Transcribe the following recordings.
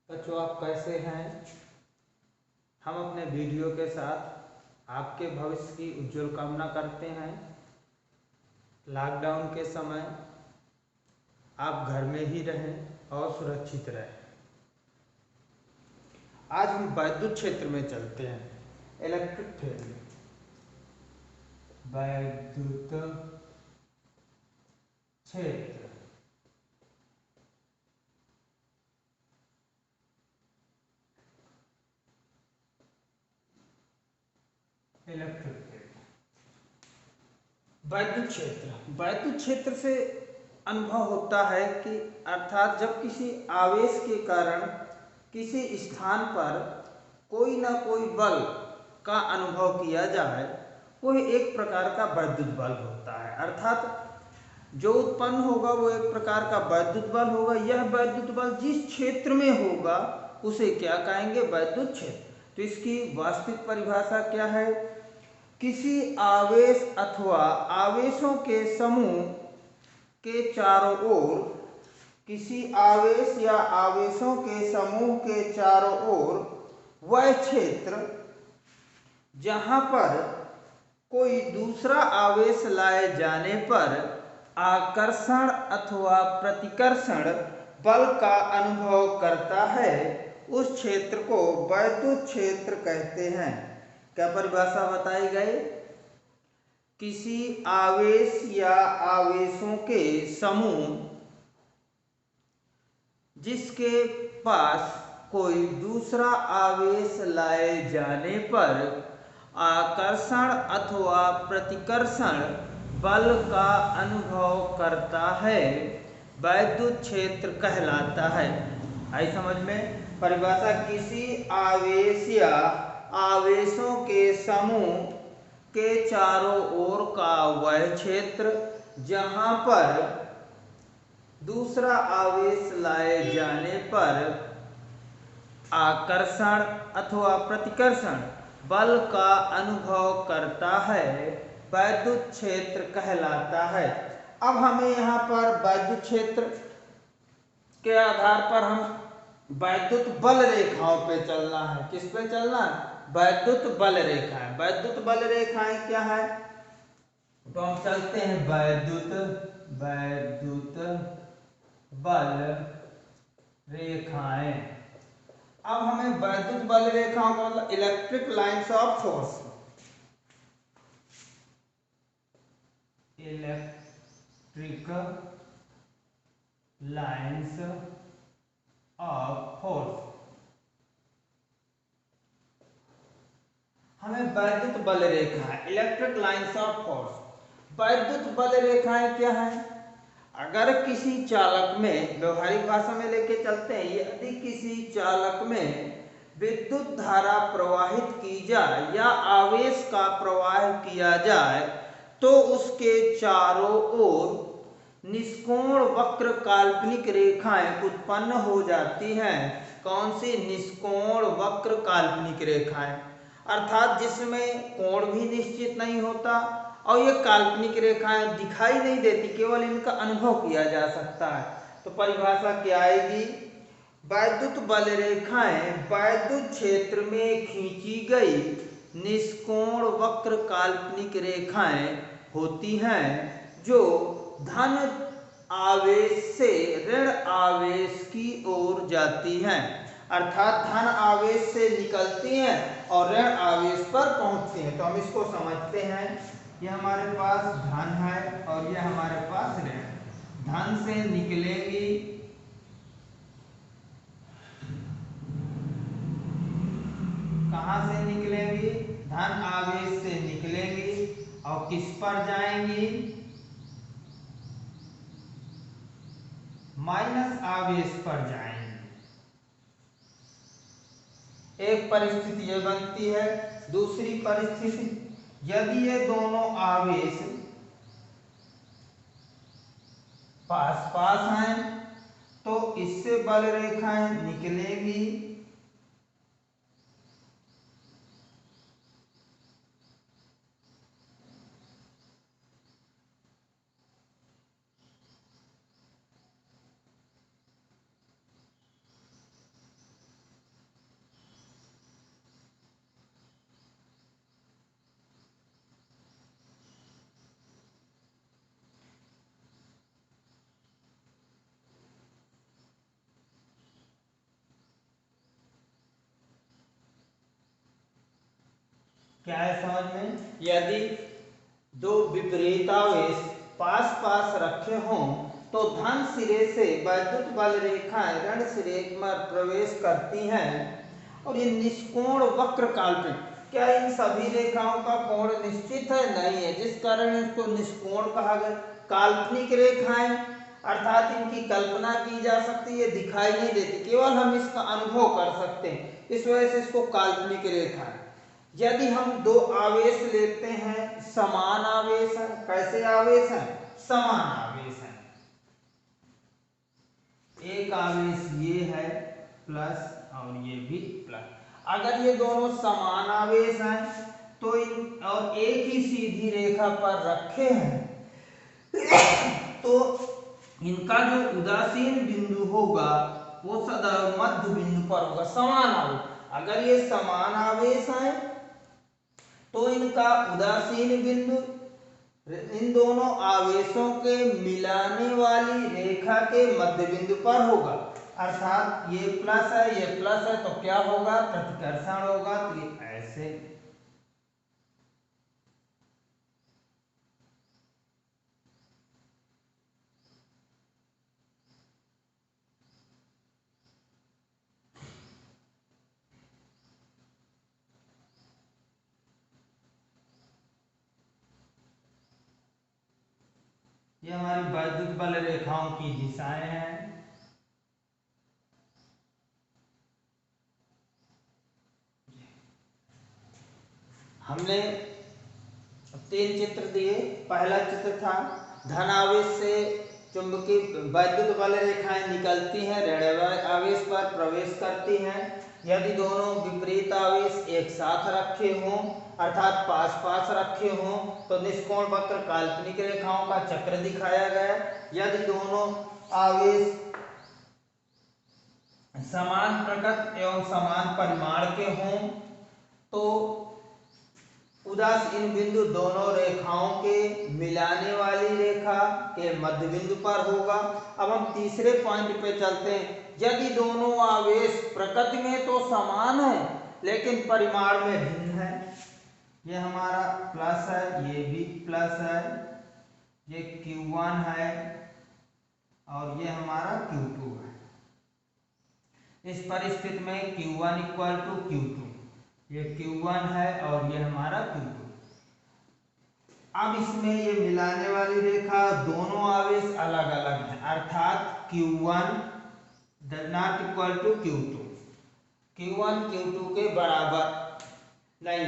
बच्चों, आप कैसे हैं? हम अपने वीडियो के साथ आपके भविष्य की उज्जवल कामना करते हैं। लॉकडाउन के समय आप घर में ही रहें और सुरक्षित रहें। आज हम वैद्युत क्षेत्र में चलते हैं। इलेक्ट्रिक फील्ड, वैद्युत क्षेत्र। इलेक्ट्रिक फील्ड, वैद्युत क्षेत्र से अनुभव होता है कि अर्थात जब किसी आवेश के कारण किसी स्थान पर कोई ना कोई बल का अनुभव किया जाए, वह एक प्रकार का वैद्युत बल होता है। अर्थात जो उत्पन्न होगा वो एक प्रकार का वैद्युत बल होगा। यह वैद्युत बल जिस क्षेत्र में होगा उसे क्या कहेंगे? वैद्युत क्षेत्र। तो इसकी वास्तविक परिभाषा क्या है? किसी आवेश अथवा आवेशों के समूह के चारों ओर, किसी आवेश या आवेशों के समूह के चारों ओर वह क्षेत्र जहां पर कोई दूसरा आवेश लाए जाने पर आकर्षण अथवा प्रतिकर्षण बल का अनुभव करता है, उस क्षेत्र को वैद्युत क्षेत्र कहते हैं। क्या परिभाषा बताई गई? किसी आवेश या आवेशों के समूह जिसके पास कोई दूसरा आवेश लाए जाने पर आकर्षण अथवा प्रतिकर्षण बल का अनुभव करता है, वैद्युत क्षेत्र कहलाता है। आई समझ में? परिभाषा: किसी आवेश या आवेशों के समूह के चारों ओर का वह क्षेत्र जहां पर दूसरा आवेश लाए जाने पर आकर्षण अथवा प्रतिकर्षण बल का अनुभव करता है, वैद्युत क्षेत्र कहलाता है। अब हमें यहाँ पर वैद्युत क्षेत्र के आधार पर हम वैद्युत बल रेखाओं पे चलना है। किस पे चलना है? वैद्युत बल रेखाएं। वैद्युत बल रेखाएं क्या है? तो हम चलते हैं वैद्युत बल रेखाएं। अब हमें वैद्युत बल रेखाओं का मतलब electric lines of force, electric lines of force, हमें वैद्युत बल रेखाएं, इलेक्ट्रिक लाइंस ऑफ फोर्स। वैद्युत बल रेखाएं क्या है? अगर किसी चालक में, व्यवहारिक भाषा में लेके चलते हैं, यदि किसी चालक में विद्युत धारा प्रवाहित की जाए या आवेश का प्रवाह किया जाए तो उसके चारों ओर निष्कोण वक्र काल्पनिक रेखाएं उत्पन्न हो जाती हैं। कौन सी? निष्कोण वक्र काल्पनिक रेखाएं, अर्थात जिसमें कोण भी निश्चित नहीं होता और ये काल्पनिक रेखाएं दिखाई नहीं देती, केवल इनका अनुभव किया जा सकता है। तो परिभाषा क्या आएगी? वैद्युत बल रेखाएं वैद्युत क्षेत्र में खींची गई निष्कोण वक्र काल्पनिक रेखाएं होती हैं जो धन आवेश से ऋण आवेश की ओर जाती हैं। अर्थात धन आवेश से निकलती हैं और ऋण आवेश पर पहुंचती हैं। तो हम इसको समझते हैं, यह हमारे पास धन है और यह हमारे पास ऋण। धन से निकलेंगी, कहां से निकलेंगी? धन आवेश से निकलेंगी और किस पर जाएंगी? माइनस आवेश पर जाएंगी। एक परिस्थिति ये बनती है। दूसरी परिस्थिति, यदि ये दोनों आवेश पास पास हैं तो इससे बल रेखाएं निकलेगी क्या है समझ में? यदि दो विपरीत आवेश पास पास रखे हों तो धन सिरे से वैद्युत बल रेखाएं ऋण सिरे में प्रवेश करती हैं और ये निष्कोण वक्र काल्पनिक। क्या इन सभी रेखाओं का कोण निश्चित है? नहीं है, जिस कारण इसको निष्कोण कहा गया। काल्पनिक रेखाएं अर्थात इनकी कल्पना की जा सकती है, दिखाई नहीं देती, केवल हम इसका अनुभव कर सकते हैं, इस वजह से इसको काल्पनिक रेखा है। यदि हम दो आवेश लेते हैं, समान आवेश है, कैसे आवेश है? समान आवेश है। एक आवेश ये है प्लस और ये भी प्लस। अगर ये दोनों समान आवेश हैं तो इन और एक ही सीधी रेखा पर रखे हैं तो इनका जो उदासीन बिंदु होगा वो सदैव मध्य बिंदु पर होगा। समान आवेश, अगर ये समान आवेश हैं तो इनका उदासीन बिंदु इन दोनों आवेशों के मिलाने वाली रेखा के मध्य बिंदु पर होगा। अर्थात ये प्लस है, ये प्लस है, तो क्या होगा? प्रतिकर्षण होगा। तो ये ऐसे ये हमारी वैद्युत बल रेखाओं की दिशाएं हैं। हमने 3 चित्र दिए। पहला चित्र था धनावेश से चुंबकीय वैद्युत बल रेखाएं निकलती हैं, ऋण आवेश पर प्रवेश करती हैं। यदि दोनों विपरीत आवेश एक साथ रखे हों अर्थात पास पास रखे हों तो निष्कोण वक्र काल्पनिक रेखाओं का चक्र दिखाया गया। यदि दोनों आवेश समान प्रकृति एवं समान परिमाण के हों तो उदासीन बिंदु दोनों रेखाओं के मिलाने वाली रेखा के मध्य बिंदु पर होगा। अब हम तीसरे पॉइंट पे चलते हैं। यदि दोनों आवेश प्रकृति में तो समान है लेकिन परिमाण में भिन्न है, ये हमारा प्लस है, ये भी प्लस है, ये Q1 है और ये हमारा Q2 है। इस परिस्थिति में Q1 इक्वल टू Q2, ये Q1 है और ये हमारा Q2। अब इसमें ये मिलाने वाली रेखा दोनों आवेश अलग अलग हैं अर्थात Q1 not equal to Q2, Q1 Q2 के बराबर नहीं।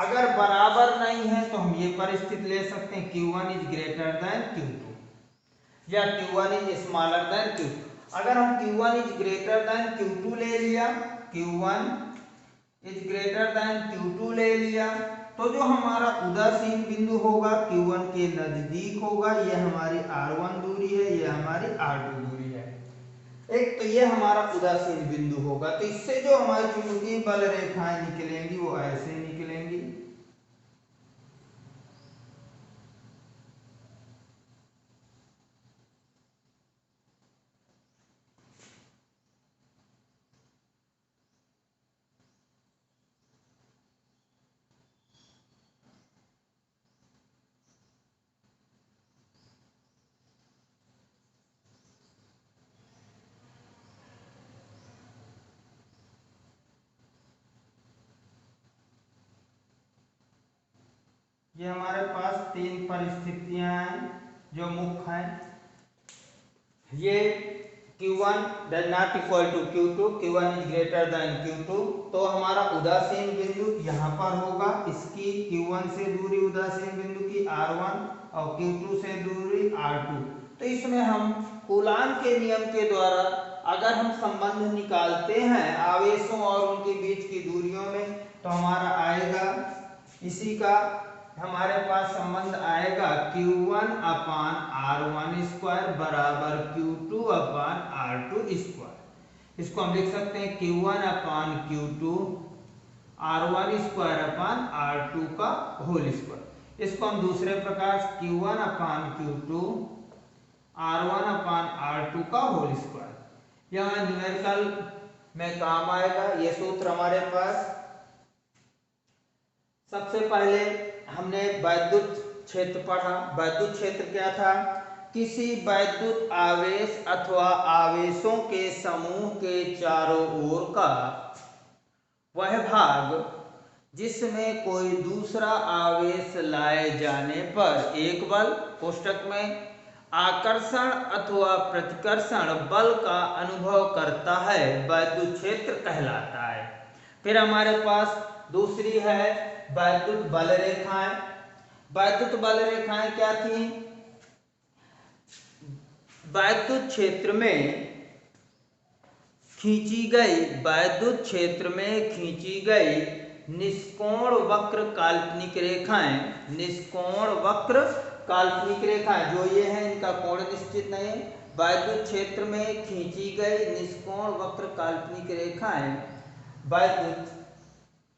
अगर बराबर नहीं है तो हम ये परिस्थिति ले सकते हैं Q1 is greater than Q2 या Q1 is smaller than Q2। अगर हम Q1 is greater than Q2 ले लिया, Q1 is greater than Q2 ले लिया तो जो हमारा उदासीन बिंदु होगा Q1 के नजदीक होगा। ये हमारी R1 दूरी है, ये हमारी R2 दूरी है। एक तो ये हमारा उदासीन बिंदु होगा। तो इससे जो हमारी चुंबकीय बल रेखाएं निकलेंगी वो ऐसे निकलेंगी। ये हमारे पास 3 परिस्थितियां हैं जो मुख्य हैं। ये Q1 does not equal to Q2, Q1 is greater than Q2 तो हमारा उदासीन बिंदु यहाँ पर होगा। इसकी Q1 से दूरी उदासीन बिंदु की R1 और Q2 से दूरी R2। तो इसमें हम कूलाम के नियम के द्वारा अगर हम संबंध निकालते हैं आवेशों और उनके बीच की दूरियों में तो हमारा आएगा इसी का हमारे पास संबंध आएगा Q1 अपान R1 स्क्वायर बराबर Q2 अपान R2 स्क्वायर। इसको हम लिख सकते हैं Q1 अपान Q2 R1 square upon R2 का होल स्क्वायर। इसको हम दूसरे प्रकार Q1 अपान Q2 R1 अपान R2 का होल स्क्वायर। यह न्यूमेरिकल में काम आएगा। यह सूत्र हमारे पास सबसे पहले हमने वैद्युत क्षेत्र पढ़ा। वैद्युत क्षेत्र क्या था? किसी वैद्युत आवेश अथवा आवेशों के समूह के चारों ओर का वह भाग जिसमें कोई दूसरा आवेश लाए जाने पर एक बल कोष्टक में आकर्षण अथवा प्रतिकर्षण बल का अनुभव करता है, वैद्युत क्षेत्र कहलाता है। फिर हमारे पास दूसरी है वैद्युत बल रेखाएं। वैद्युत बल रेखाएं क्या थी? वैद्युत क्षेत्र में खींची गई, वैद्युत क्षेत्र में खींची गई निष्कोण वक्र काल्पनिक रेखाएं, निष्कोण वक्र काल्पनिक रेखाएं जो ये हैं इनका कोण निश्चित नहीं है। वैद्युत क्षेत्र में खींची गई निष्कोण वक्र काल्पनिक रेखाएं वैद्युत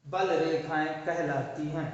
बल रेखाएं कहलाती हैं।